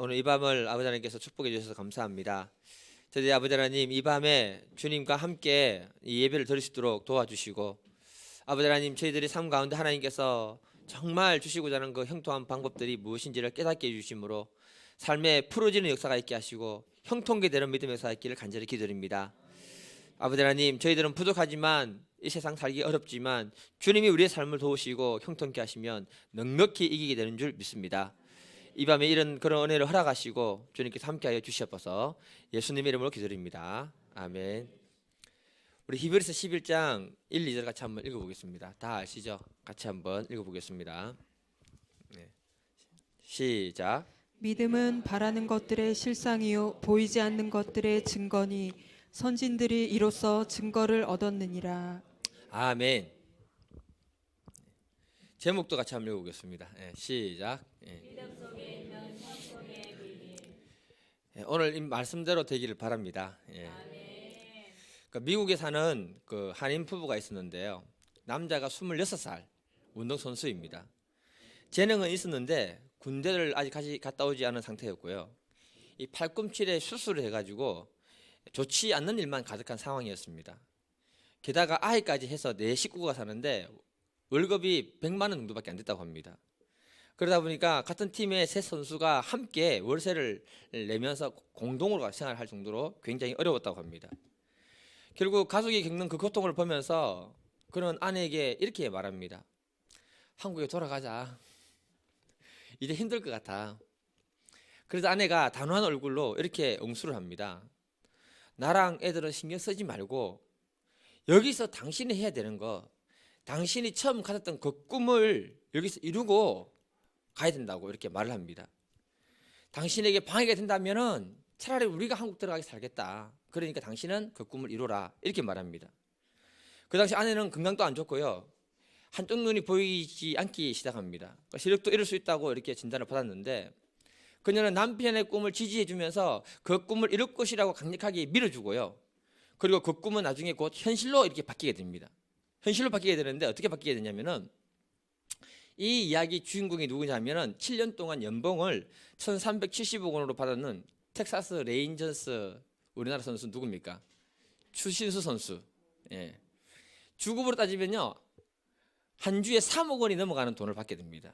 오늘 이 밤을 아버지 하나님께서 축복해 주셔서 감사합니다. 저희 아버지 하나님 이 밤에 주님과 함께 이 예배를 드릴 수 있도록 도와주시고, 아버지 하나님 저희들의 삶 가운데 하나님께서 정말 주시고자 하는 그 형통한 방법들이 무엇인지를 깨닫게 해주심으로 삶에 풀어지는 역사가 있게 하시고 형통케 되는 믿음의 역사가 있기를 간절히 기도드립니다. 아버지 하나님, 저희들은 부족하지만 이 세상 살기 어렵지만 주님이 우리의 삶을 도우시고 형통케 하시면 넉넉히 이기게 되는 줄 믿습니다. 이 밤에 이런 그런 은혜를 허락하시고 주님께서 함께하여 주시옵소서. 예수님의 이름으로 기도드립니다. 아멘. 우리 히브리서 11장 1, 2절 같이 한번 읽어보겠습니다. 다 아시죠? 같이 한번 읽어보겠습니다. 네. 시작. 믿음은 바라는 것들의 실상이요 보이지 않는 것들의 증거니 선진들이 이로써 증거를 얻었느니라. 아멘. 제목도 같이 한번 읽어보겠습니다. 시작. 오늘 이 말씀대로 되기를 바랍니다. 그러니까 미국에 사는 그 한인 부부가 있었는데요. 남자가 26살 운동선수입니다. 재능은 있었는데 군대를 아직 갔다 오지 않은 상태였고요. 이 팔꿈치에 수술을 해가지고 좋지 않는 일만 가득한 상황이었습니다. 게다가 아이까지 해서 네 식구가 사는데 월급이 100만 원 정도밖에 안 됐다고 합니다. 그러다 보니까 같은 팀의 세 선수가 함께 월세를 내면서 공동으로 생활할 정도로 굉장히 어려웠다고 합니다. 결국 가족이 겪는 그 고통을 보면서 그런 아내에게 이렇게 말합니다. 한국에 돌아가자. 이제 힘들 것 같아. 그래서 아내가 단호한 얼굴로 이렇게 응수를 합니다. 나랑 애들은 신경 쓰지 말고 여기서 당신이 해야 되는 거, 당신이 처음 가졌던 그 꿈을 여기서 이루고 가야 된다고 이렇게 말을 합니다. 당신에게 방해가 된다면은 차라리 우리가 한국 들어가게 살겠다. 그러니까 당신은 그 꿈을 이루라. 이렇게 말합니다. 그 당시 아내는 건강도 안 좋고요. 한쪽 눈이 보이지 않기 시작합니다. 그러니까 시력도 잃을 수 있다고 이렇게 진단을 받았는데, 그녀는 남편의 꿈을 지지해 주면서 그 꿈을 이룰 것이라고 강력하게 밀어주고요. 그리고 그 꿈은 나중에 곧 현실로 이렇게 바뀌게 됩니다. 현실로 바뀌게 되는데 어떻게 바뀌게 되냐면은, 이 이야기 주인공이 누구냐면은 7년 동안 연봉을 1,370억 원으로 받았는 텍사스 레인저스 우리나라 선수 누굽니까? 추신수 선수. 주급으로 따지면요, 한 주에 3억 원이 넘어가는 돈을 받게 됩니다.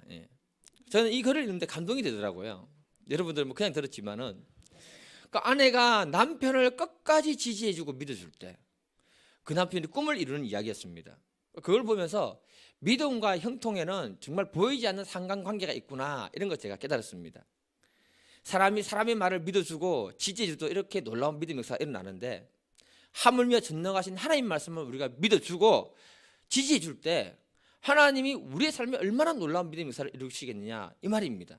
저는 이 글을 읽는데 감동이 되더라고요. 여러분들 뭐 그냥 들었지만은, 그러니까 아내가 남편을 끝까지 지지해주고 믿어줄 때 그 남편이 꿈을 이루는 이야기였습니다. 그걸 보면서 믿음과 형통에는 정말 보이지 않는 상관관계가 있구나, 이런 걸 제가 깨달았습니다. 사람이 사람의 말을 믿어주고 지지해줘도 이렇게 놀라운 믿음의 역사가 일어나는데, 하물며 전능하신 하나님 말씀을 우리가 믿어주고 지지해줄 때 하나님이 우리의 삶에 얼마나 놀라운 믿음의 역사를 이루시겠느냐, 이 말입니다.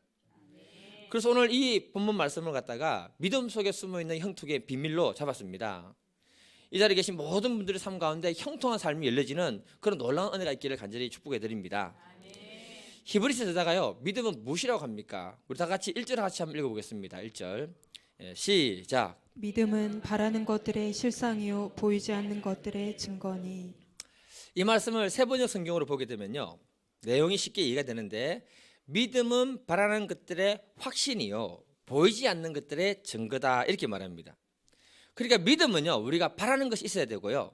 그래서 오늘 이 본문 말씀을 갖다가 믿음 속에 숨어있는 형통의 비밀로 잡았습니다. 이 자리에 계신 모든 분들의 삶 가운데 형통한 삶이 열려지는 그런 놀라운 은혜가 있기를 간절히 축복해 드립니다. 히브리서 저자가요, 믿음은 무엇이라고 합니까? 우리 다 같이 1절 같이 한번 읽어보겠습니다. 1절 시작. 믿음은 바라는 것들의 실상이요 보이지 않는 것들의 증거니. 이 말씀을 세번역 성경으로 보게 되면요, 내용이 쉽게 이해가 되는데, 믿음은 바라는 것들의 확신이요 보이지 않는 것들의 증거다, 이렇게 말합니다. 그러니까 믿음은요, 우리가 바라는 것이 있어야 되고요,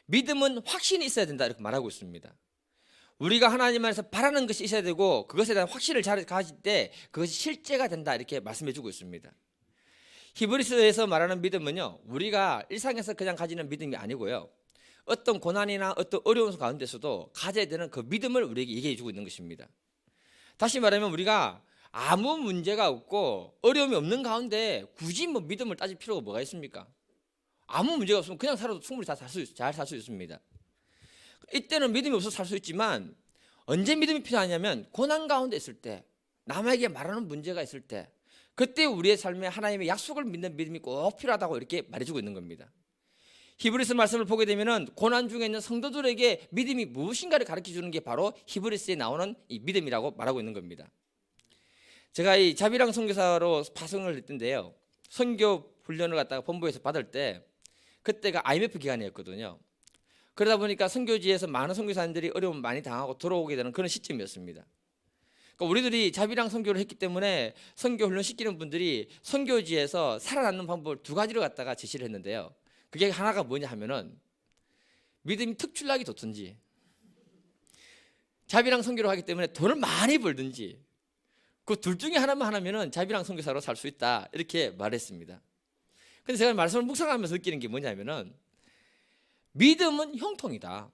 믿음은 확신이 있어야 된다, 이렇게 말하고 있습니다. 우리가 하나님 안에서 바라는 것이 있어야 되고 그것에 대한 확신을 잘 가질 때 그것이 실제가 된다, 이렇게 말씀해 주고 있습니다. 히브리서에서 말하는 믿음은요, 우리가 일상에서 그냥 가지는 믿음이 아니고요, 어떤 고난이나 어떤 어려운 가운데서도 가져야 되는 그 믿음을 우리에게 얘기해 주고 있는 것입니다. 다시 말하면 우리가 아무 문제가 없고 어려움이 없는 가운데 굳이 뭐 믿음을 따질 필요가 뭐가 있습니까? 아무 문제가 없으면 그냥 살아도 충분히 잘 살 수 있습니다. 이때는 믿음이 없어서 살 수 있지만, 언제 믿음이 필요하냐면 고난 가운데 있을 때, 남에게 말하는 문제가 있을 때, 그때 우리의 삶에 하나님의 약속을 믿는 믿음이 꼭 필요하다고 이렇게 말해주고 있는 겁니다. 히브리서 말씀을 보게 되면은 고난 중에 있는 성도들에게 믿음이 무엇인가를 가르쳐 주는 게 바로 히브리서에 나오는 이 믿음이라고 말하고 있는 겁니다. 제가 이 자비랑 선교사로 파송을 했던데요, 선교 훈련을 갖다가 본부에서 받을 때 그때가 IMF 기간이었거든요. 그러다 보니까 선교지에서 많은 선교사님들이 어려움 많이 당하고 들어오게 되는 그런 시점이었습니다. 그러니까 우리들이 자비랑 선교를 했기 때문에 선교 훈련 시키는 분들이 선교지에서 살아남는 방법을 두 가지를 갖다가 제시를 했는데요. 그게 하나가 뭐냐 하면은 믿음이 특출나게 좋든지, 자비랑 선교를 하기 때문에 돈을 많이 벌든지, 그 둘 중에 하나만 하면은 자비랑 선교사로 살 수 있다, 이렇게 말했습니다. 근데 제가 말씀을 묵상하면서 느끼는 게 뭐냐면은 믿음은 형통이다.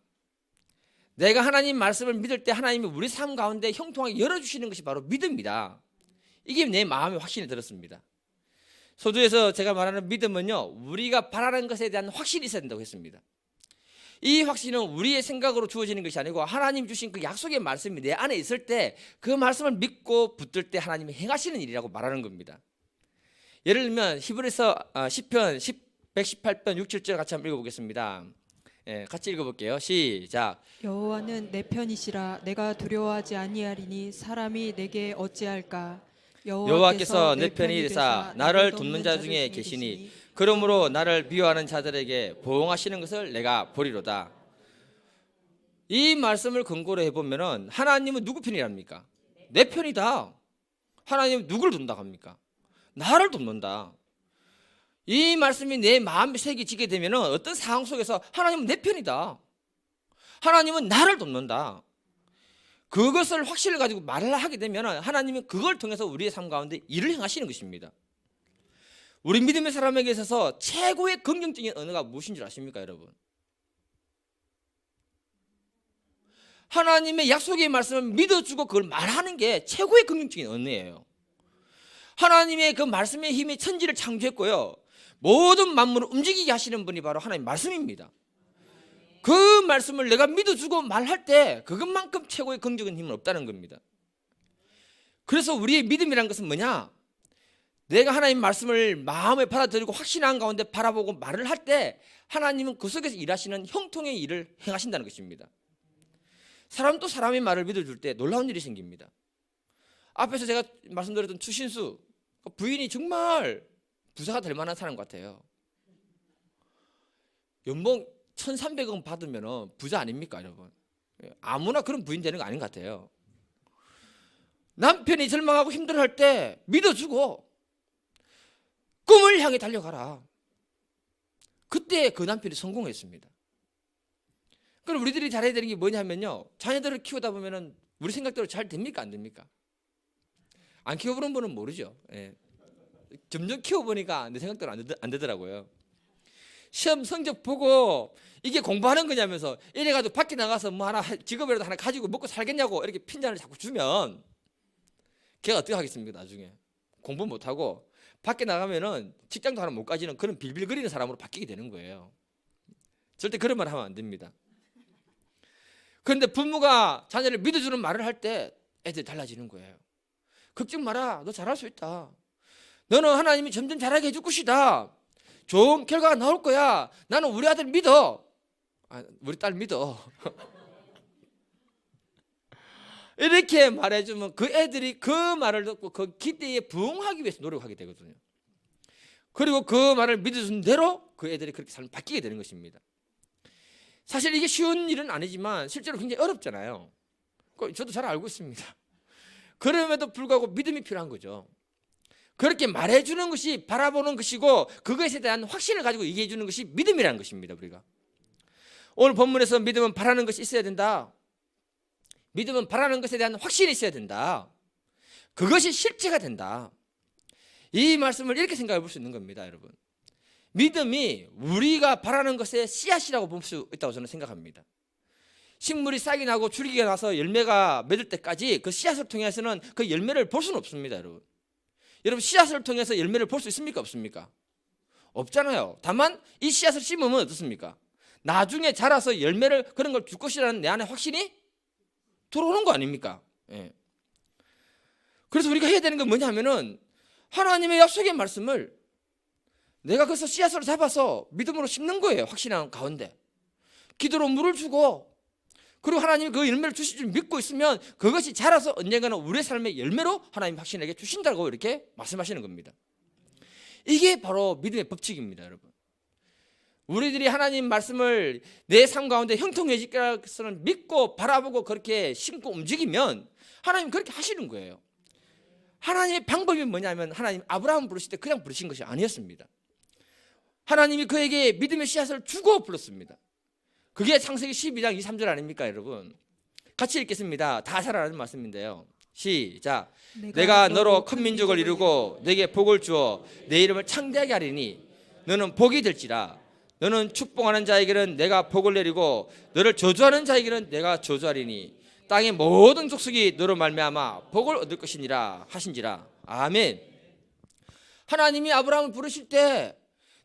내가 하나님 말씀을 믿을 때 하나님이 우리 삶 가운데 형통하게 열어주시는 것이 바로 믿음이다. 이게 내 마음에 확신이 들었습니다. 소두에서 제가 말하는 믿음은요, 우리가 바라는 것에 대한 확신이 있어야 된다고 했습니다. 이 확신은 우리의 생각으로 주어지는 것이 아니고 하나님 주신 그 약속의 말씀이 내 안에 있을 때 그 말씀을 믿고 붙들 때 하나님이 행하시는 일이라고 말하는 겁니다. 예를 들면 히브리서 10편 118편 6, 7절 같이 한번 읽어보겠습니다. 같이 읽어볼게요. 시작. 여호와는 내 편이시라. 내가 두려워하지 아니하리니 사람이 내게 어찌할까. 여호와께서 내 편이 되사 나를 돕는 자 중에 계시니 그러므로 나를 미워하는 자들에게 보응하시는 것을 내가 보리로다. 이 말씀을 근거로 해보면은 하나님은 누구 편이랍니까? 내 편이다. 하나님은 누구를 돕는다 합니까? 나를 돕는다. 이 말씀이 내 마음에 새겨지게 되면은 어떤 상황 속에서 하나님은 내 편이다. 하나님은 나를 돕는다. 그것을 확신을 가지고 말을 하게 되면 하나님은 그걸 통해서 우리의 삶 가운데 일을 행하시는 것입니다. 우리 믿음의 사람에게 있어서 최고의 긍정적인 언어가 무엇인 줄 아십니까, 여러분? 하나님의 약속의 말씀을 믿어주고 그걸 말하는 게 최고의 긍정적인 언어예요. 하나님의 그 말씀의 힘이 천지를 창조했고요, 모든 만물을 움직이게 하시는 분이 바로 하나님의 말씀입니다. 그 말씀을 내가 믿어주고 말할 때 그것만큼 최고의 긍정적인 힘은 없다는 겁니다. 그래서 우리의 믿음이라는 것은 뭐냐? 내가 하나님 말씀을 마음에 받아들이고 확신한 가운데 바라보고 말을 할 때 하나님은 그 속에서 일하시는 형통의 일을 행하신다는 것입니다. 사람도 사람의 말을 믿어줄 때 놀라운 일이 생깁니다. 앞에서 제가 말씀드렸던 추신수 부인이 정말 부자가 될 만한 사람 같아요. 연봉 1,300원 받으면 부자 아닙니까, 여러분? 아무나 그런 부인 되는 거 아닌 것 같아요. 남편이 절망하고 힘들어할 때 믿어주고 꿈을 향해 달려가라. 그때 그 남편이 성공했습니다. 그럼 우리들이 잘해야 되는 게 뭐냐면요, 자녀들을 키우다 보면 우리 생각대로 잘 됩니까, 안 됩니까? 안 키워보는 분은 모르죠. 점점 키워보니까 내 생각대로 안 되더라고요. 시험 성적 보고 이게 공부하는 거냐면서 이래가지고 밖에 나가서 뭐 하나 직업이라도 하나 가지고 먹고 살겠냐고 이렇게 핀잔을 자꾸 주면 걔가 어떻게 하겠습니까? 나중에 공부 못하고 밖에 나가면은 직장도 하나 못 가지는 그런 빌빌거리는 사람으로 바뀌게 되는 거예요. 절대 그런 말 하면 안 됩니다. 그런데 부모가 자녀를 믿어주는 말을 할 때 애들이 달라지는 거예요. 걱정 마라, 너 잘할 수 있다. 너는 하나님이 점점 잘하게 해줄 것이다. 좋은 결과가 나올 거야. 나는 우리 아들 믿어. 우리 딸 믿어. 이렇게 말해주면 그 애들이 그 말을 듣고 그 기대에 부응하기 위해서 노력하게 되거든요. 그리고 그 말을 믿어준 대로 그 애들이 그렇게 삶을 바뀌게 되는 것입니다. 사실 이게 쉬운 일은 아니지만 실제로 굉장히 어렵잖아요. 저도 잘 알고 있습니다. 그럼에도 불구하고 믿음이 필요한 거죠. 그렇게 말해주는 것이 바라보는 것이고 그것에 대한 확신을 가지고 얘기해 주는 것이 믿음이라는 것입니다. 우리가 오늘 본문에서 믿음은 바라는 것이 있어야 된다. 믿음은 바라는 것에 대한 확신이 있어야 된다. 그것이 실제가 된다. 이 말씀을 이렇게 생각해 볼 수 있는 겁니다, 여러분. 믿음이 우리가 바라는 것의 씨앗이라고 볼 수 있다고 저는 생각합니다. 식물이 싹이 나고 줄기가 나서 열매가 맺을 때까지 그 씨앗을 통해서는 그 열매를 볼 수는 없습니다, 여러분. 여러분, 씨앗을 통해서 열매를 볼 수 있습니까, 없습니까? 없잖아요. 다만 이 씨앗을 심으면 어떻습니까? 나중에 자라서 열매를 그런 걸 줄 것이라는 내 안에 확신이 들어오는 거 아닙니까? 예. 그래서 우리가 해야 되는 건 뭐냐면은 하나님의 약속의 말씀을 내가 그래서 씨앗으로 잡아서 믿음으로 심는 거예요. 확신하는 가운데 기도로 물을 주고, 그리고 하나님이 그 열매를 주실 줄 믿고 있으면 그것이 자라서 언젠가는 우리의 삶의 열매로 하나님 확신에게 주신다고 이렇게 말씀하시는 겁니다. 이게 바로 믿음의 법칙입니다, 여러분. 우리들이 하나님 말씀을 내 삶 가운데 형통해지기를 믿고 바라보고 그렇게 심고 움직이면 하나님 그렇게 하시는 거예요. 하나님의 방법이 뭐냐면 하나님 아브라함 부르실 때 그냥 부르신 것이 아니었습니다. 하나님이 그에게 믿음의 씨앗을 주고 불렀습니다. 그게 창세기 12장 2, 3절 아닙니까 여러분? 같이 읽겠습니다. 다 잘 아는 말씀인데요. 시작. 내가 너로 큰 민족을 이루고 내게 복을 주어 내 이름을 창대하게 하리니 너는 복이 될지라. 너는 축복하는 자에게는 내가 복을 내리고 너를 저주하는 자에게는 내가 저주하리니 땅의 모든 족속이 너로 말미암아 복을 얻을 것이니라 하신지라. 아멘. 하나님이 아브라함을 부르실 때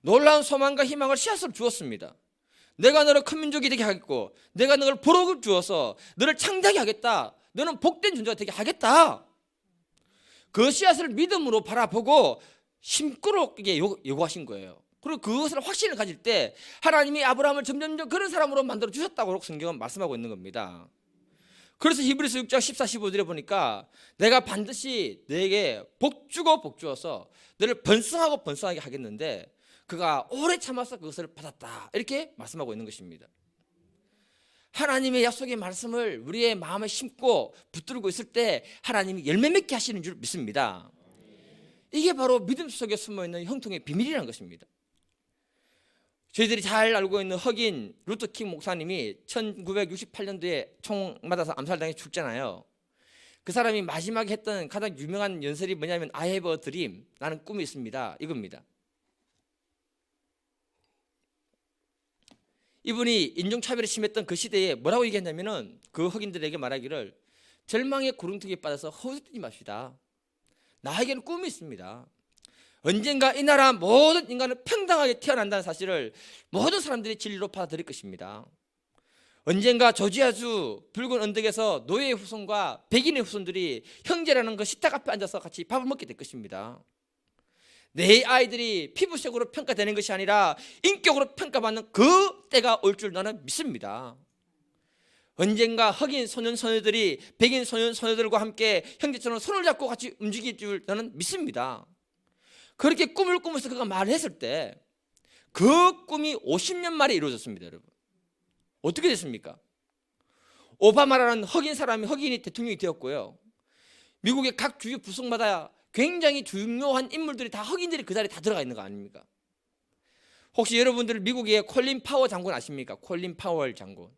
놀라운 소망과 희망을 씨앗으로 주었습니다. 내가 너를 큰 민족이 되게 하겠고 내가 너를 복을 주어서 너를 창대하게 하겠다. 너는 복된 존재가 되게 하겠다. 그 씨앗을 믿음으로 바라보고 심그럽게 요구하신 거예요. 그리고 그것을 확신을 가질 때 하나님이 아브라함을 점점점 그런 사람으로 만들어 주셨다고 성경은 말씀하고 있는 겁니다. 그래서 히브리서 6장 14, 15절에 보니까 내가 반드시 너에게 복 주고 복 주어서 너를 번성하고 번성하게 하겠는데 그가 오래 참아서 그것을 받았다. 이렇게 말씀하고 있는 것입니다. 하나님의 약속의 말씀을 우리의 마음에 심고 붙들고 있을 때 하나님이 열매 맺게 하시는 줄 믿습니다. 이게 바로 믿음 속에 숨어있는 형통의 비밀이라는 것입니다. 저희들이 잘 알고 있는 흑인 루터킹 목사님이 1968년도에 총 맞아서 암살당해 죽잖아요. 그 사람이 마지막에 했던 가장 유명한 연설이 뭐냐면 I have a dream, 나는 꿈이 있습니다. 이겁니다. 이분이 인종차별이 심했던 그 시대에 뭐라고 얘기했냐면은 그 흑인들에게 말하기를 절망의 구렁텅이에 빠져서 허우적대지 맙시다. 나에게는 꿈이 있습니다. 언젠가 이 나라 모든 인간은 평등하게 태어난다는 사실을 모든 사람들이 진리로 받아들일 것입니다. 언젠가 조지아주 붉은 언덕에서 노예의 후손과 백인의 후손들이 형제라는 그 식탁 앞에 앉아서 같이 밥을 먹게 될 것입니다. 내 아이들이 피부색으로 평가되는 것이 아니라 인격으로 평가받는 그 때가 올 줄 나는 믿습니다. 언젠가 흑인 소년 소녀들이 백인 소년 소녀들과 함께 형제처럼 손을 잡고 같이 움직일 줄 나는 믿습니다. 그렇게 꿈을 꾸면서 그가 말을 했을 때 그 꿈이 50년 만에 이루어졌습니다. 여러분 어떻게 됐습니까? 오바마라는 흑인이 대통령이 되었고요. 미국의 각 주요 부속마다 굉장히 중요한 인물들이 다 흑인들이 그 자리에 다 들어가 있는 거 아닙니까? 혹시 여러분들 미국의 콜린 파워 장군 아십니까? 콜린 파월 장군.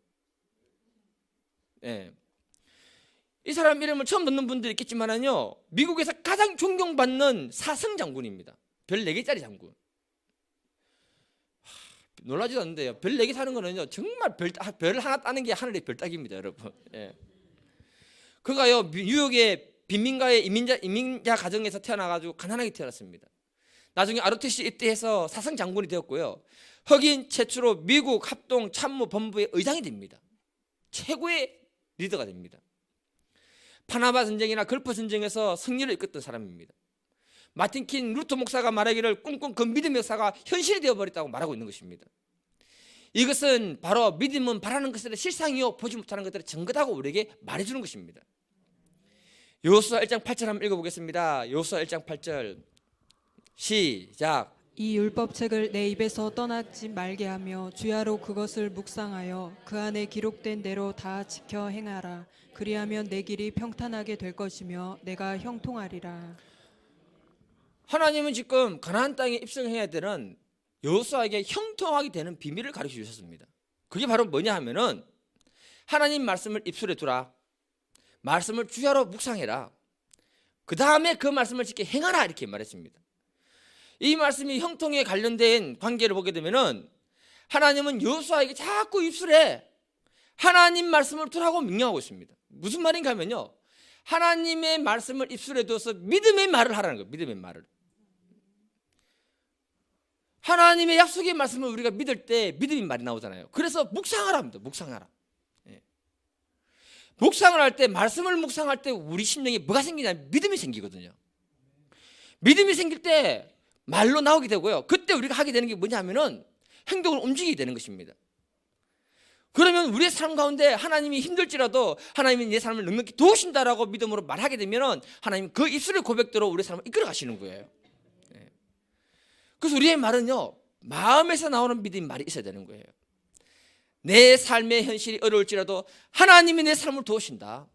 예. 이 사람 이름을 처음 듣는 분들이 있겠지만요, 미국에서 가장 존경받는 사성 장군입니다. 별 4개짜리 장군. 놀라지도 않는데요. 별 4개 사는 거는요, 정말 별 하나 따는 게 하늘의 별 따기입니다, 여러분. 예. 그가요, 뉴욕의 빈민가의 이민자 가정에서 태어나가지고 가난하게 태어났습니다. 나중에 ROTC 입대해서 사성 장군이 되었고요. 흑인 최초로 미국 합동 참모 본부의 의장이 됩니다. 최고의 리더가 됩니다. 파나마 전쟁이나 걸프 전쟁에서 승리를 이끌었던 사람입니다. 마틴 킨 루터 목사가 말하기를 꿈꾼 그 믿음의 역사가 현실이 되어버렸다고 말하고 있는 것입니다. 이것은 바로 믿음은 바라는 것들의 실상이요 보지 못하는 것들의 증거다고 우리에게 말해주는 것입니다. 여호수아 1장 8절 한번 읽어보겠습니다. 여호수아 1장 8절 시작. 이 율법책을 내 입에서 떠나지 말게 하며 주야로 그것을 묵상하여 그 안에 기록된 대로 다 지켜 행하라. 그리하면 내 길이 평탄하게 될 것이며 내가 형통하리라. 하나님은 지금 가나안 땅에 입성해야 되는 여호수아에게 형통하게 되는 비밀을 가르쳐 주셨습니다. 그게 바로 뭐냐 하면은 하나님 말씀을 입술에 두라. 말씀을 주야로 묵상해라. 그 다음에 그 말씀을 지켜 행하라 이렇게 말했습니다. 이 말씀이 형통에 관련된 관계를 보게 되면은 하나님은 여호수아에게 자꾸 입술에 하나님 말씀을 두라고 명령하고 있습니다. 무슨 말인가 하면요, 하나님의 말씀을 입술에 두어서 믿음의 말을 하라는 거예요. 믿음의 말을. 하나님의 약속의 말씀을 우리가 믿을 때 믿음의 말이 나오잖아요. 그래서 묵상하라 합니다. 묵상하라. 예. 묵상을 할 때, 말씀을 묵상할 때 우리 심령에 뭐가 생기냐면 믿음이 생기거든요. 믿음이 생길 때 말로 나오게 되고요. 그때 우리가 하게 되는 게 뭐냐 하면은 행동을 움직이게 되는 것입니다. 그러면 우리의 삶 가운데 하나님이 힘들지라도 하나님이 내 삶을 넉넉히 도우신다라고 믿음으로 말하게 되면은 하나님 그 입술의 고백대로 우리의 삶을 이끌어 가시는 거예요. 그래서 우리의 말은요, 마음에서 나오는 믿음의 말이 있어야 되는 거예요. 내 삶의 현실이 어려울지라도 하나님이 내 삶을 도우신다.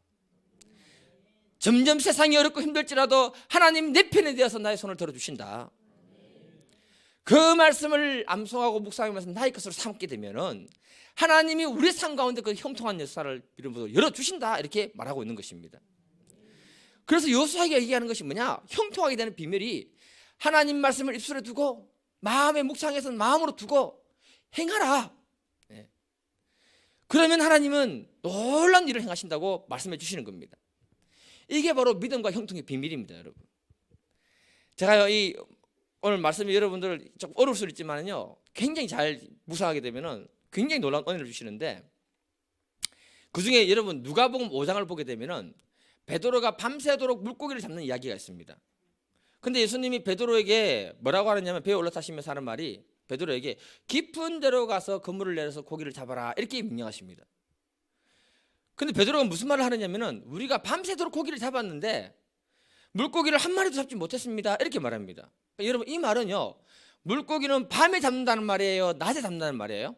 점점 세상이 어렵고 힘들지라도 하나님 내 편에 되어서 나의 손을 들어주신다. 그 말씀을 암송하고 묵상하면서 나의 것으로 삼게 되면은 하나님이 우리 삶 가운데 그 형통한 역사를 열어주신다, 이렇게 말하고 있는 것입니다. 그래서 여호수아에게 얘기하는 것이 뭐냐? 형통하게 되는 비밀이 하나님 말씀을 입술에 두고 마음의 묵상에서 마음으로 두고 행하라. 그러면 하나님은 놀라운 일을 행하신다고 말씀해 주시는 겁니다. 이게 바로 믿음과 형통의 비밀입니다, 여러분. 제가요, 오늘 말씀이 여러분들 좀 어려울 수 있지만요, 굉장히 잘 묵상하게 되면은 굉장히 놀라운 은혜를 주시는데, 그 중에 여러분 누가복음 5장을 보게 되면은 베드로가 밤새도록 물고기를 잡는 이야기가 있습니다. 근데 예수님이 베드로에게 뭐라고 하느냐면, 배에 올라타시면서 하는 말이 베드로에게 깊은 데로 가서 그물을 내려서 고기를 잡아라, 이렇게 명령하십니다. 근데 베드로가 무슨 말을 하느냐면은, 우리가 밤새도록 고기를 잡았는데 물고기를 한 마리도 잡지 못했습니다, 이렇게 말합니다. 그러니까 여러분, 이 말은요, 물고기는 밤에 잡는다는 말이에요, 낮에 잡는다는 말이에요?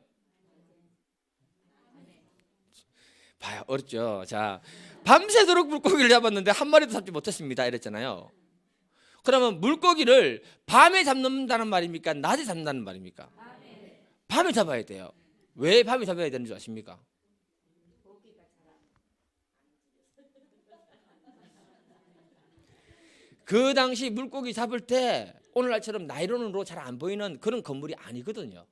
봐요, 어렵죠. 자, 밤새도록 물고기를 잡았는데 한 마리도 잡지 못했습니다, 이랬잖아요. 그러면 물고기를 밤에 잡는다는 말입니까? 낮에 잡는다는 말입니까? 밤에 잡아야 돼요. 왜 밤에 잡아야 되는 줄 아십니까? 그 당시 물고기 잡을 때 오늘날처럼 나이론으로 잘 안 보이는 그런 건물이 아니거든요.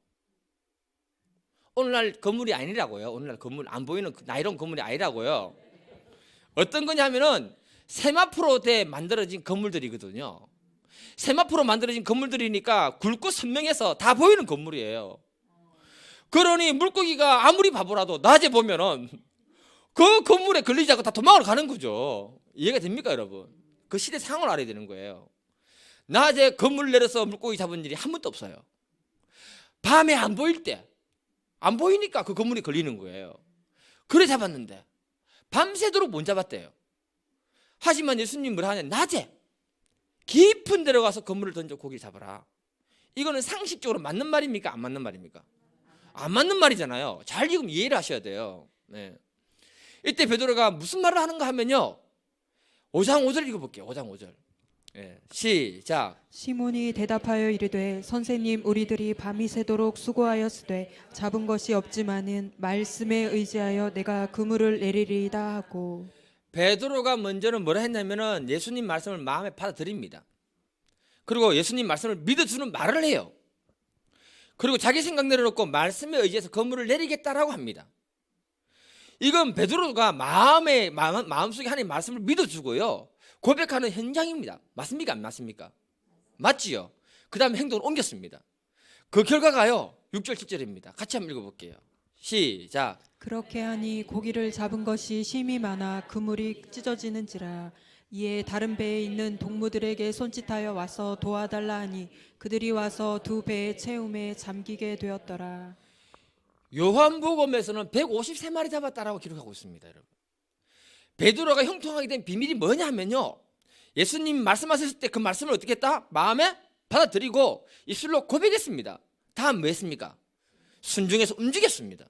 오늘날 건물이 아니라고요. 오늘날 건물 안 보이는 나이론 건물이 아니라고요. 어떤 거냐면은 세마포로 만들어진 건물들이거든요. 세마포로 만들어진 건물들이니까 굵고 선명해서 다 보이는 건물이에요. 그러니 물고기가 아무리 바보라도 낮에 보면은 그 건물에 걸리지 않고 다 도망을 가는 거죠. 이해가 됩니까, 여러분? 그 시대 상황을 알아야 되는 거예요. 낮에 건물 내려서 물고기 잡은 일이 한 번도 없어요. 밤에 안 보일 때, 안 보이니까 그 건물이 걸리는 거예요. 그래 잡았는데 밤새도록 못 잡았대요. 하지만 예수님 뭐라 하냐? 낮에 깊은 데로 가서 건물을 던져 고기를 잡아라. 이거는 상식적으로 맞는 말입니까? 안 맞는 말입니까? 안 맞는 말이잖아요. 잘 지금 이해를 하셔야 돼요. 네. 이때 베드로가 무슨 말을 하는가 하면요, 5장 5절 읽어볼게요. 5장 5절. 네. 시작. 시몬이 대답하여 이르되 선생님, 우리들이 밤이 새도록 수고하였으되 잡은 것이 없지만은 말씀에 의지하여 내가 그물을 내리리이다 하고. 베드로가 먼저는 뭐라 했냐면은 예수님 말씀을 마음에 받아들입니다. 그리고 예수님 말씀을 믿어주는 말을 해요. 그리고 자기 생각 내려놓고 말씀에 의지해서 그물을 내리겠다라고 합니다. 이건 베드로가 마음속에 하나님 말씀을 믿어주고요, 고백하는 현장입니다. 맞습니까? 안 맞습니까? 맞지요. 그 다음에 행동을 옮겼습니다. 그 결과가요, 6절 7절입니다. 같이 한번 읽어볼게요. 시작. 그렇게 하니 고기를 잡은 것이 심히 많아 그물이 찢어지는지라. 이에 다른 배에 있는 동무들에게 손짓하여 와서 도와달라 하니 그들이 와서 두 배의 채움에 잠기게 되었더라. 요한복음에서는 153마리 잡았다라고 기록하고 있습니다, 여러분. 베드로가 형통하게 된 비밀이 뭐냐 하면요, 예수님 말씀하셨을 때 그 말씀을 어떻게 했다? 마음에 받아들이고 입술로 고백했습니다. 다음 뭐 했습니까? 순종해서 움직였습니다.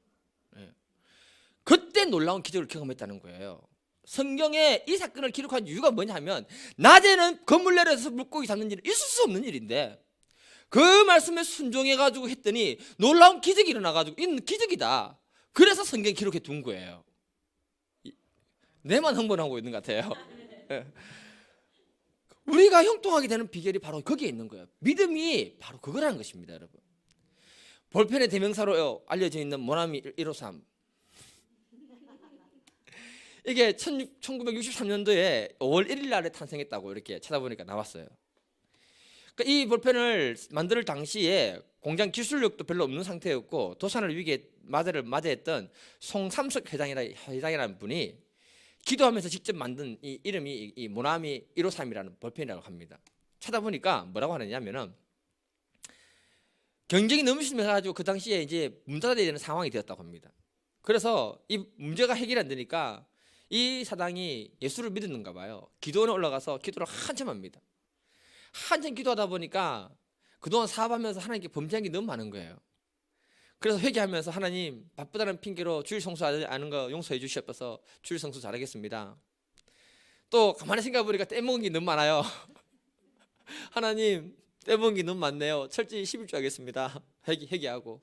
그때 놀라운 기적을 경험했다는 거예요. 성경에 이 사건을 기록한 이유가 뭐냐 하면, 낮에는 건물 내려서 물고기 잡는 일은 있을 수 없는 일인데 그 말씀에 순종해가지고 했더니 놀라운 기적이 일어나가지고 있는 기적이다. 그래서 성경에 기록해 둔 거예요. 내만 흥분하고 있는 것 같아요. 우리가 형통하게 되는 비결이 바로 거기에 있는 거예요. 믿음이 바로 그거라는 것입니다, 여러분. 볼펜의 대명사로 알려져 있는 모나미 153. 이게 1963년도에 5월 1일 날에 탄생했다고 이렇게 찾아보니까 나왔어요. 그러니까 이 볼펜을 만들 당시에 공장 기술력도 별로 없는 상태였고 도산을 위기에 맞이했던 송삼석 회장이라는 분이 기도하면서 직접 만든 이 이름이 이 모나미 153이라는 볼펜이라고 합니다. 찾아보니까 뭐라고 하느냐면은, 경쟁이 너무 심해가지고 그 당시에 이제 문 닫아야 되는 상황이 되었다고 합니다. 그래서 이 문제가 해결이 안 되니까 이 사당이 예수를 믿었는가 봐요. 기도원에 올라가서 기도를 한참 합니다. 한참 기도하다 보니까 그동안 사업하면서 하나님께 범죄한 게 너무 많은 거예요. 그래서 회개하면서, 하나님, 바쁘다는 핑계로 주일 성수 아는 거 용서해 주시옵소서. 주일 성수 잘하겠습니다. 또 가만히 생각해 보니까 떼먹은 게 너무 많아요. 하나님, 떼먹은 게 너무 많네요. 철저히 11조 하겠습니다. 회개하고.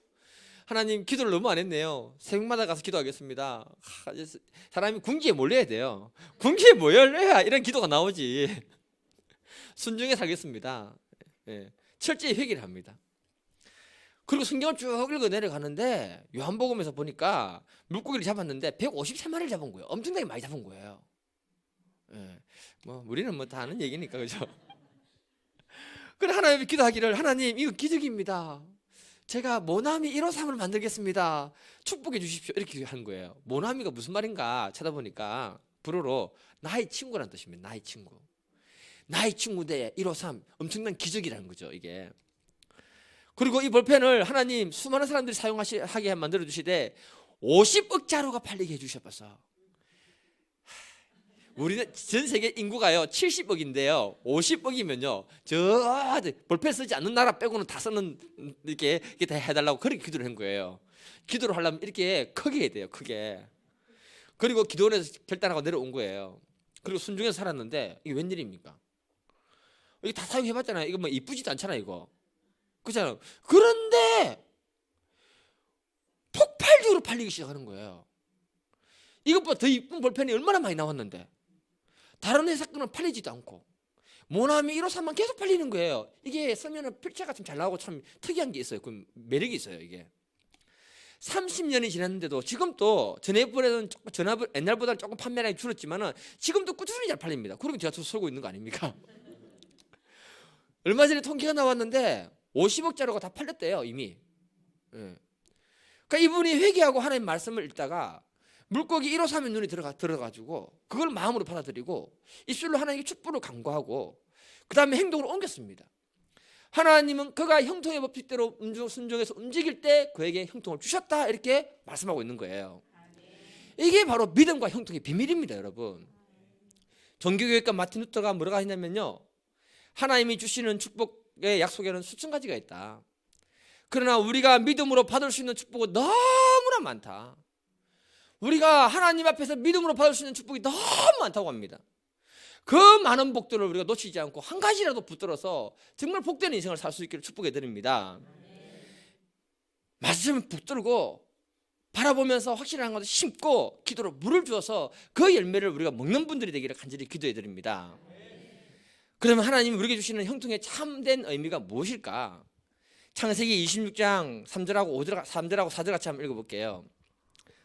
하나님, 기도를 너무 안 했네요. 새벽마다 가서 기도하겠습니다. 사람이 궁지에 몰려야 돼요. 궁지에 몰려야 이런 기도가 나오지. 순종해 살겠습니다. 예, 철저히 회개를 합니다. 그리고 성경을 쭉 읽어 내려가는데 요한복음에서 보니까 물고기를 잡았는데 153마리를 잡은 거예요. 엄청나게 많이 잡은 거예요. 예, 뭐 우리는 뭐 다 아는 얘기니까, 그죠? 그래, 하나님이 기도하기를, 하나님, 이거 기적입니다. 제가 모나미 153을 만들겠습니다. 축복해 주십시오. 이렇게 하는 거예요. 모나미가 무슨 말인가 찾아보니까 불어로 나의 친구라는 뜻입니다. 나의 친구. 나의 친구 대 153, 엄청난 기적이라는 거죠, 이게. 그리고 이 볼펜을 하나님 수많은 사람들이 사용하게 만들어 주시되 50억 자루가 팔리게 해주셔서, 우리는 전 세계 인구가요 70억인데요 50억이면요 저 볼펜 쓰지 않는 나라 빼고는 다 쓰는, 이렇게 다 해달라고 그렇게 기도를 한 거예요. 기도를 하려면 이렇게 크게 해야 돼요, 크게. 그리고 기도원에서 결단하고 내려온 거예요. 그리고 순종해서 살았는데 이게 웬일입니까? 이게 다 사용해봤잖아요. 이거 뭐 이쁘지도 않잖아요, 이거. 그렇잖아요. 그런데 폭발적으로 팔리기 시작하는 거예요. 이것보다 더 이쁜 볼펜이 얼마나 많이 나왔는데 다른 회사 거는 팔리지도 않고 모나미 153만 계속 팔리는 거예요. 이게 쓰면은 필체가 좀 잘 나오고 참 특이한 게 있어요. 그 매력이 있어요, 이게. 30년이 지났는데도 지금도 전에보다는 옛날보다는 조금 판매량이 줄었지만은 지금도 꾸준히 잘 팔립니다. 그리고 제가 또 쏘고 있는 거 아닙니까? 얼마 전에 통계가 나왔는데 50억 자루가 다 팔렸대요, 이미. 예. 그러니까 이분이 회개하고 하나님 말씀을 읽다가 물고기 153에 눈이 들어가지고 그걸 마음으로 받아들이고 입술로 하나님께 축복을 간구하고 그 다음에 행동으로 옮겼습니다. 하나님은 그가 형통의 법칙대로 순종해서 움직일 때 그에게 형통을 주셨다, 이렇게 말씀하고 있는 거예요. 이게 바로 믿음과 형통의 비밀입니다, 여러분. 종교교육가 마틴 루터가 뭐라고 했냐면요, 하나님이 주시는 축복의 약속에는 수천 가지가 있다. 그러나 우리가 믿음으로 받을 수 있는 축복은 너무나 많다. 우리가 하나님 앞에서 믿음으로 받을 수 있는 축복이 너무 많다고 합니다. 그 많은 복들을 우리가 놓치지 않고 한 가지라도 붙들어서 정말 복된 인생을 살 수 있기를 축복해 드립니다. 말씀을 붙들고 바라보면서 확실한 것을 심고 기도로 물을 주어서 그 열매를 우리가 먹는 분들이 되기를 간절히 기도해 드립니다. 그러면 하나님이 우리에게 주시는 형통의 참된 의미가 무엇일까? 창세기 26장 3절하고 4절 같이 한번 읽어볼게요.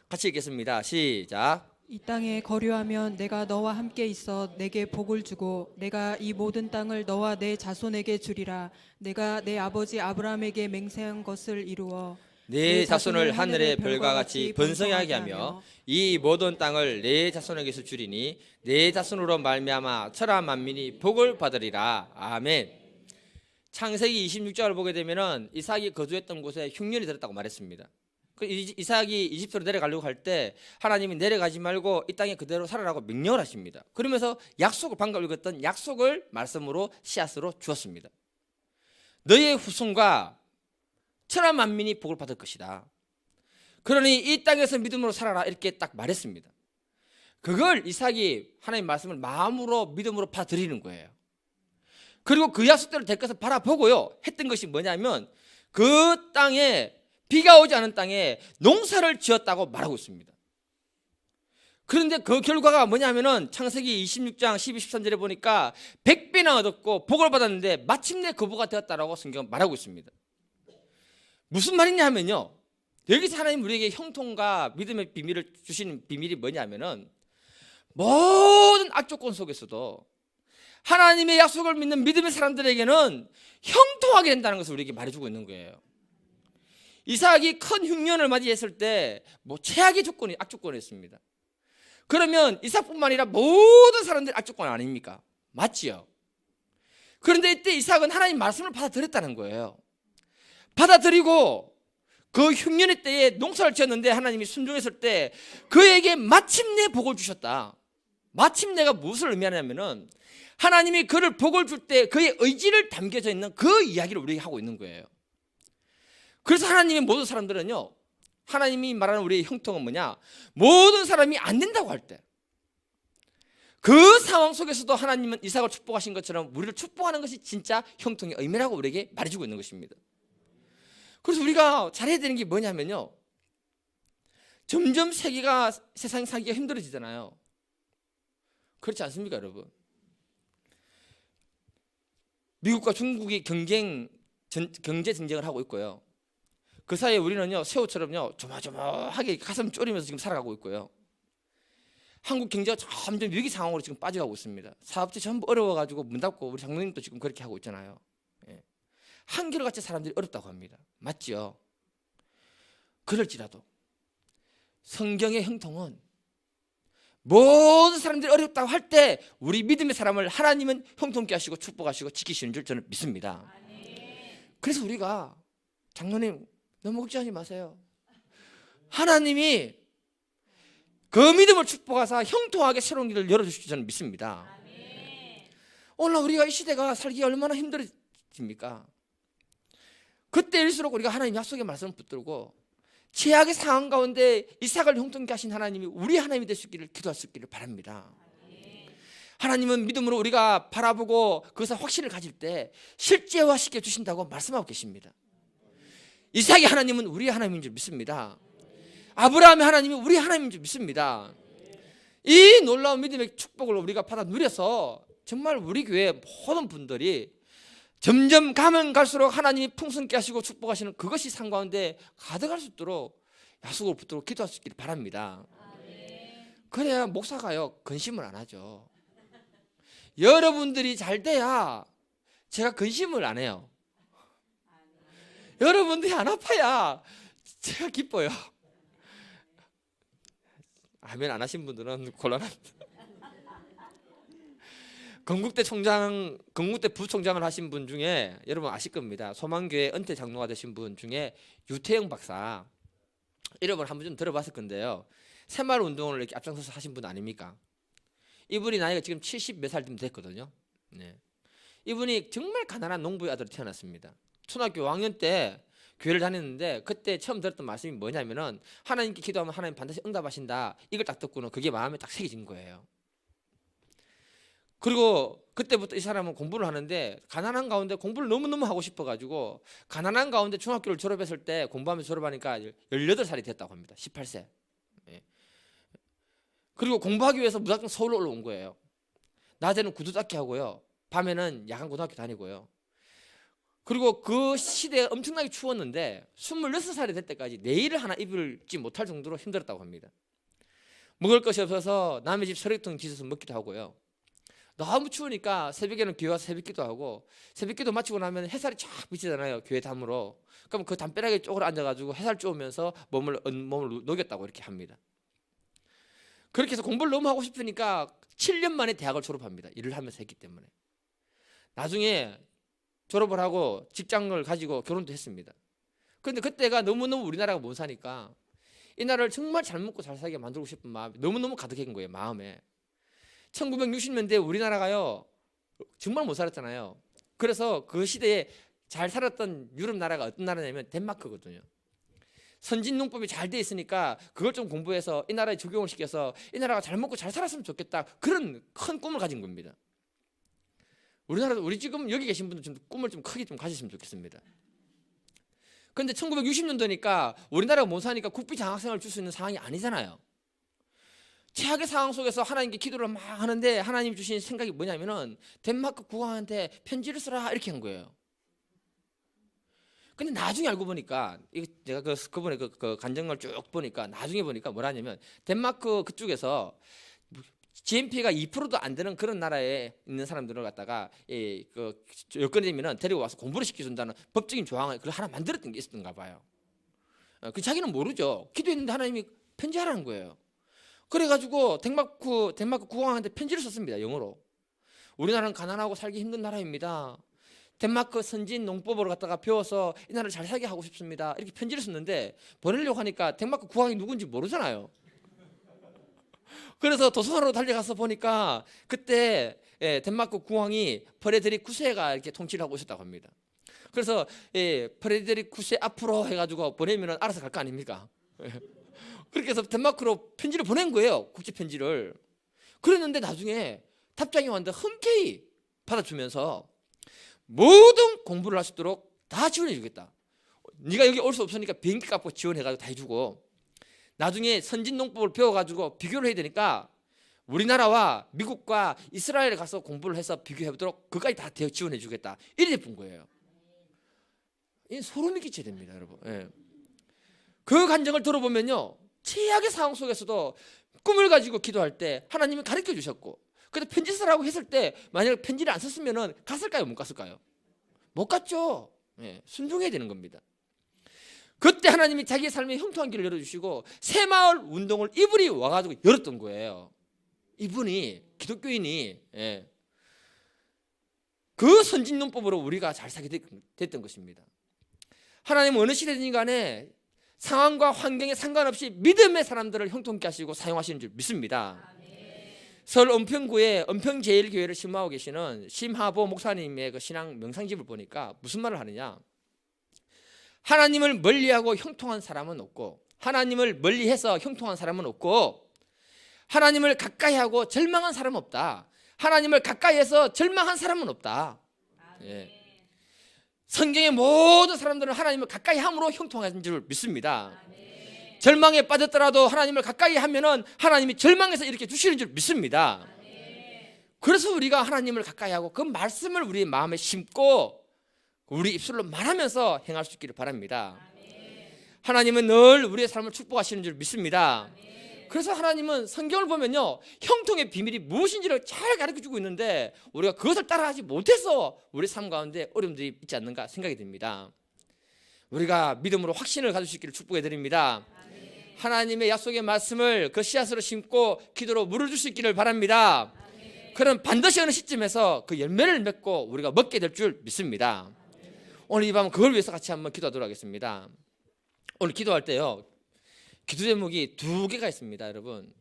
같이 읽겠습니다. 시작. 이 땅에 거류하면 내가 너와 함께 있어 내게 복을 주고 내가 이 모든 땅을 너와 내 자손에게 주리라. 내가 내 아버지 아브라함에게 맹세한 것을 이루어 내 자손을 하늘의 별과 같이 번성하게 하며 이 모든 땅을 내 자손에게서 주리니 내 자손으로 말미암아 천하 만민이 복을 받으리라. 아멘. 창세기 26장을 보게 되면은 이삭이 거주했던 곳에 흉년이 들었다고 말했습니다. 이삭이 이집트로 내려가려고 할 때 하나님이 내려가지 말고 이 땅에 그대로 살아라고 명령을 하십니다. 그러면서 약속을, 방금 읽었던 약속을 말씀으로 씨앗으로 주었습니다. 너의 후손과 천하 만민이 복을 받을 것이다. 그러니 이 땅에서 믿음으로 살아라, 이렇게 딱 말했습니다. 그걸 이삭이 하나님 말씀을 마음으로 믿음으로 받아들이는 거예요. 그리고 그 약속대로 될 것을 바라보고요, 했던 것이 뭐냐면 그 땅에, 비가 오지 않은 땅에 농사를 지었다고 말하고 있습니다. 그런데 그 결과가 뭐냐면은 창세기 26장 12, 13절에 보니까 100배나 얻었고 복을 받았는데 마침내 거부가 되었다라고 성경은 말하고 있습니다. 무슨 말이냐 하면요, 여기서 하나님 우리에게 형통과 믿음의 비밀을 주시는 비밀이 뭐냐면은 모든 악조건 속에서도 하나님의 약속을 믿는 믿음의 사람들에게는 형통하게 된다는 것을 우리에게 말해주고 있는 거예요. 이삭이 큰 흉년을 맞이했을 때 뭐 최악의 조건이 악조건이었습니다. 그러면 이삭뿐만 아니라 모든 사람들이 악조건 아닙니까? 맞지요? 그런데 이때 이삭은 하나님 말씀을 받아들였다는 거예요. 받아들이고 그 흉년의 때에 농사를 지었는데 하나님이 순종했을 때 그에게 마침내 복을 주셨다. 마침내가 무엇을 의미하냐면은 하나님이 그를 복을 줄 때 그의 의지를 담겨져 있는 그 이야기를 우리에게 하고 있는 거예요. 그래서 하나님의 모든 사람들은요, 하나님이 말하는 우리의 형통은 뭐냐, 모든 사람이 안 된다고 할 때, 그 상황 속에서도 하나님은 이삭을 축복하신 것처럼 우리를 축복하는 것이 진짜 형통의 의미라고 우리에게 말해주고 있는 것입니다. 그래서 우리가 잘해야 되는 게 뭐냐면요, 점점 세상이 살기가 힘들어지잖아요. 그렇지 않습니까, 여러분? 미국과 중국이 경제 전쟁을 하고 있고요. 그 사이에 우리는요, 새우처럼요, 조마조마하게 가슴 졸이면서 지금 살아가고 있고요. 한국 경제가 점점 위기 상황으로 지금 빠져가고 있습니다. 사업체 전부 어려워가지고 문 닫고, 우리 장로님도 지금 그렇게 하고 있잖아요. 예. 한결같이 사람들이 어렵다고 합니다. 맞지요? 그럴지라도 성경의 형통은 모든 사람들이 어렵다고 할 때 우리 믿음의 사람을 하나님은 형통케 하시고 축복하시고 지키시는 줄 저는 믿습니다. 그래서 우리가, 장로님 너무 걱정하지 마세요. 하나님이 그 믿음을 축복하사 형통하게 새로운 길을 열어주실 줄 저는 믿습니다. 오늘 우리가 이 시대가 살기 얼마나 힘들어집니까? 그때일수록 우리가 하나님 약속의 말씀을 붙들고 최악의 상황 가운데 이삭을 형통케 하신 하나님이 우리 하나님이 될 수 있기를 기도할 수 있기를 바랍니다. 하나님은 믿음으로 우리가 바라보고 그것을 확신을 가질 때 실제화시켜 주신다고 말씀하고 계십니다. 이삭의 하나님은 우리 하나님인 줄 믿습니다. 아브라함의 하나님이 우리 하나님인 줄 믿습니다. 이 놀라운 믿음의 축복을 우리가 받아 누려서 정말 우리 교회 모든 분들이 점점 가면 갈수록 하나님이 풍성케 하시고 축복하시는 그것이 삶 가운데 가득할 수 있도록 약속을 붙들고 기도할 수 있기를 바랍니다. 그래야 목사가요 근심을 안 하죠. 여러분들이 잘 돼야 제가 근심을 안 해요. 여러분들이 안 아파야 제가 기뻐요. 아멘 안 하신 분들은 곤란합니다. 건국대 부총장을 하신 분 중에 여러분 아실 겁니다. 소망교회 은퇴 장로가 되신 분 중에 유태영 박사, 여러분 한 번 좀 들어봤을 건데요. 새마을 운동을 이렇게 앞장서서 하신 분 아닙니까? 이분이 나이가 지금 70 몇 살쯤 됐거든요. 네. 이분이 정말 가난한 농부의 아들로 태어났습니다. 초등학교 5학년 때 교회를 다녔는데 그때 처음 들었던 말씀이 뭐냐면은 하나님께 기도하면 하나님 반드시 응답하신다. 이걸 딱 듣고는 그게 마음에 딱 새겨진 거예요. 그리고 그때부터 이 사람은 공부를 하는데 가난한 가운데 공부를 너무너무 하고 싶어가지고 가난한 가운데 중학교를 졸업했을 때 공부하면서 졸업하니까 18살이 됐다고 합니다. 18세. 예. 그리고 공부하기 위해서 무작정 서울로 올라온 거예요. 낮에는 구두 닦기 하고요. 밤에는 야간 고등학교 다니고요. 그리고 그 시대가 엄청나게 추웠는데 26살이 될 때까지 내일을 하나 입을지 못할 정도로 힘들었다고 합니다. 먹을 것이 없어서 남의 집 서리통 뒤져서 먹기도 하고요. 너무 추우니까 새벽에는 교회 와서 새벽기도 하고 새벽기도 마치고 나면 햇살이 쫙 비치잖아요. 교회 담으로. 그럼 그 담벼락에 쪽으로 앉아가지고 햇살 쬐우면서 몸을 녹였다고 이렇게 합니다. 그렇게 해서 공부를 너무 하고 싶으니까 7년 만에 대학을 졸업합니다. 일을 하면서 했기 때문에. 나중에 졸업을 하고 직장을 가지고 결혼도 했습니다. 그런데 그때가 너무너무 우리나라가 못 사니까 이 나라를 정말 잘 먹고 잘 살게 만들고 싶은 마음이 너무너무 가득한 거예요. 마음에. 1960년대 우리나라가요 정말 못 살았잖아요. 그래서 그 시대에 잘 살았던 유럽 나라가 어떤 나라냐면 덴마크거든요. 선진 농법이 잘 돼 있으니까 그걸 좀 공부해서 이 나라에 적용을 시켜서 이 나라가 잘 먹고 잘 살았으면 좋겠다. 그런 큰 꿈을 가진 겁니다. 우리나라도 우리 지금 여기 계신 분들 좀 꿈을 좀 크게 좀 가지시면 좋겠습니다. 그런데 1960년도니까 우리나라가 못 사니까 국비 장학생을 줄 수 있는 상황이 아니잖아요. 최악의 상황 속에서 하나님께 기도를 막 하는데 하나님이 주신 생각이 뭐냐면은 덴마크 국왕한테 편지를 쓰라 이렇게 한 거예요. 근데 나중에 알고 보니까 제가 그분의 그 간증을 쭉 보니까 나중에 보니까 뭐라냐면 덴마크 그쪽에서 GNP가 2%도 안 되는 그런 나라에 있는 사람들을 갖다가 그 여건이 되면은 데리고 와서 공부를 시켜준다는 법적인 조항을 그걸 하나 만들었던 게 있었던가 봐요. 그 자기는 모르죠. 기도했는데 하나님이 편지하라는 거예요. 그래가지고 덴마크 국왕한테 편지를 썼습니다. 영어로. 우리나라는 가난하고 살기 힘든 나라입니다. 덴마크 선진 농법으로 갖다가 배워서 이 나라를 잘 살게 하고 싶습니다. 이렇게 편지를 썼는데 보내려고 하니까 덴마크 국왕이 누군지 모르잖아요. 그래서 도서관으로 달려가서 보니까 그때 덴마크 국왕이 프레드릭 9세가 이렇게 통치를 하고 있었다고 합니다. 그래서 프레드릭 9세 앞으로 해가지고 보내면 알아서 갈 거 아닙니까? 그렇게 해서 덴마크로 편지를 보낸 거예요. 국제 편지를. 그랬는데 나중에 답장이 왔는데 흔쾌히 받아주면서 모든 공부를 할 수 있도록 다 지원해 주겠다. 네가 여기 올 수 없으니까 비행기 값고 지원해가지고 다 해주고, 나중에 선진농법을 배워가지고 비교를 해야 되니까 우리나라와 미국과 이스라엘에 가서 공부를 해서 비교해보도록 그까지 다 지원해 주겠다. 이래 본 거예요. 이 소름이 끼쳐야 됩니다, 여러분. 예. 그 간증을 들어보면요, 최악의 상황 속에서도 꿈을 가지고 기도할 때 하나님이 가르쳐 주셨고, 근데 편지 쓰라고 했을 때 만약에 편지를 안 썼으면 갔을까요, 못 갔을까요? 못 갔죠. 예, 순종해야 되는 겁니다. 그때 하나님이 자기의 삶에 형통한 길을 열어주시고 새마을 운동을 이분이 와가지고 열었던 거예요. 이분이, 기독교인이. 예. 그 선진용법으로 우리가 잘 살게 됐던 것입니다. 하나님은 어느 시대든 간에 상황과 환경에 상관없이 믿음의 사람들을 형통케 하시고 사용하시는 줄 믿습니다. 서울 은평구에 은평제일교회를 신무하고 계시는 심하보 목사님의 그 신앙 명상집을 보니까 무슨 말을 하느냐, 하나님을 멀리하고 형통한 사람은 없고, 하나님을 멀리해서 형통한 사람은 없고, 하나님을 가까이하고 절망한 사람은 없다. 하나님을 가까이해서 절망한 사람은 없다. 예. 성경의 모든 사람들은 하나님을 가까이함으로 형통한 줄 믿습니다. 절망에 빠졌더라도 하나님을 가까이 하면은 하나님이 절망에서 이렇게 주시는 줄 믿습니다. 그래서 우리가 하나님을 가까이 하고 그 말씀을 우리 마음에 심고 우리 입술로 말하면서 행할 수 있기를 바랍니다. 하나님은 늘 우리의 삶을 축복하시는 줄 믿습니다. 그래서 하나님은 성경을 보면요, 형통의 비밀이 무엇인지를 잘 가르쳐주고 있는데 우리가 그것을 따라하지 못해서 우리 삶 가운데 어려움들이 있지 않는가 생각이 듭니다. 우리가 믿음으로 확신을 가질 수 있기를 축복해 드립니다. 하나님의 약속의 말씀을 그 씨앗으로 심고 기도로 물을 줄 수 있기를 바랍니다. 그럼 반드시 어느 시점에서 그 열매를 맺고 우리가 먹게 될 줄 믿습니다. 오늘 이 밤은 그걸 위해서 같이 한번 기도하도록 하겠습니다. 오늘 기도할 때요, 기도 제목이 두 개가 있습니다, 여러분.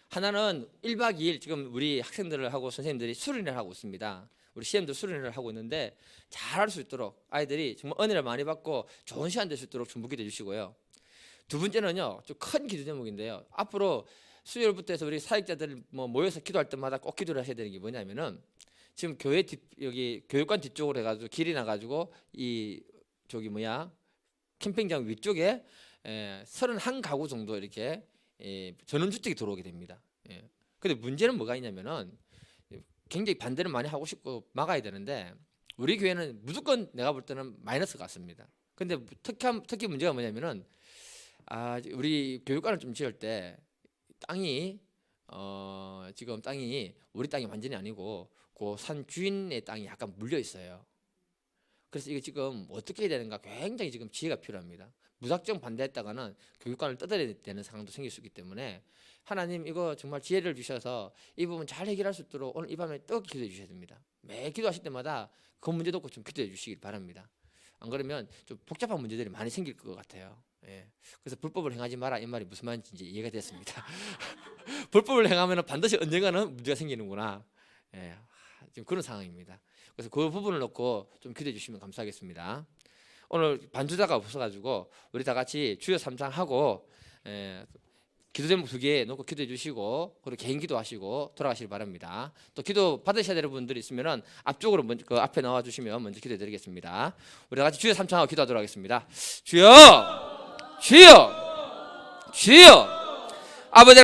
하나는 1박 2일 지금 우리 학생들을 하고 선생님들이 수련을 하고 있습니다. 우리 시험도 수련을 하고 있는데 잘할 수 있도록 아이들이 정말 은혜를 많이 받고 좋은 시간 될 수 있도록 좀 기도해 주시고요. 두 번째는요, 좀 큰 기도 제목인데요, 앞으로 수요일부터 해서 우리 사역자들 모여서 기도할 때마다 꼭 기도를 하셔야 되는 게 뭐냐면은, 지금 교회 여기 교육관 뒤쪽으로 해가지고 길이 나가지고 이 캠핑장 위쪽에 31가구 정도 이렇게 전원주택이 들어오게 됩니다. 근데 문제는 뭐가 있냐면은 굉장히 반대를 많이 하고 싶고 막아야 되는데 우리 교회는 무조건 내가 볼 때는 마이너스 같습니다. 근데 특히 문제가 뭐냐면은 우리 교육관을 좀 지을 때 땅이 지금 땅이 우리 땅이 완전히 아니고 그 산 주인의 땅이 약간 물려 있어요. 그래서 이게 지금 어떻게 해야 되는가 굉장히 지금 지혜가 필요합니다. 무작정 반대했다가는 교육관을 뜯어야 되는 상황도 생길 수 있기 때문에 하나님 이거 정말 지혜를 주셔서 이 부분 잘 해결할 수 있도록 오늘 이 밤에 뜨겁게 기도해 주셔야 됩니다. 매 기도하실 때마다 그 문제도 꼭 좀 기도해 주시길 바랍니다. 안 그러면 좀 복잡한 문제들이 많이 생길 것 같아요. 그래서 불법을 행하지 마라, 이 말이 무슨 말인지 이제 이해가 됐습니다. 불법을 행하면 반드시 언젠가는 문제가 생기는구나. 지금 그런 상황입니다. 그래서 그 부분을 놓고 좀 기도해 주시면 감사하겠습니다. 오늘 반주자가 없어가지고 우리 다 같이 주여 삼창하고 기도 제목 2개 놓고 기도해 주시고 그리고 개인 기도하시고 돌아가시길 바랍니다. 또 기도 받으셔야 되는 분들이 있으면은 앞쪽으로 먼저 그 앞에 나와 주시면 먼저 기도해 드리겠습니다. 우리 다 같이 주여 삼창하고 기도하도록 하겠습니다. 주여, 주여, 주여. 아버지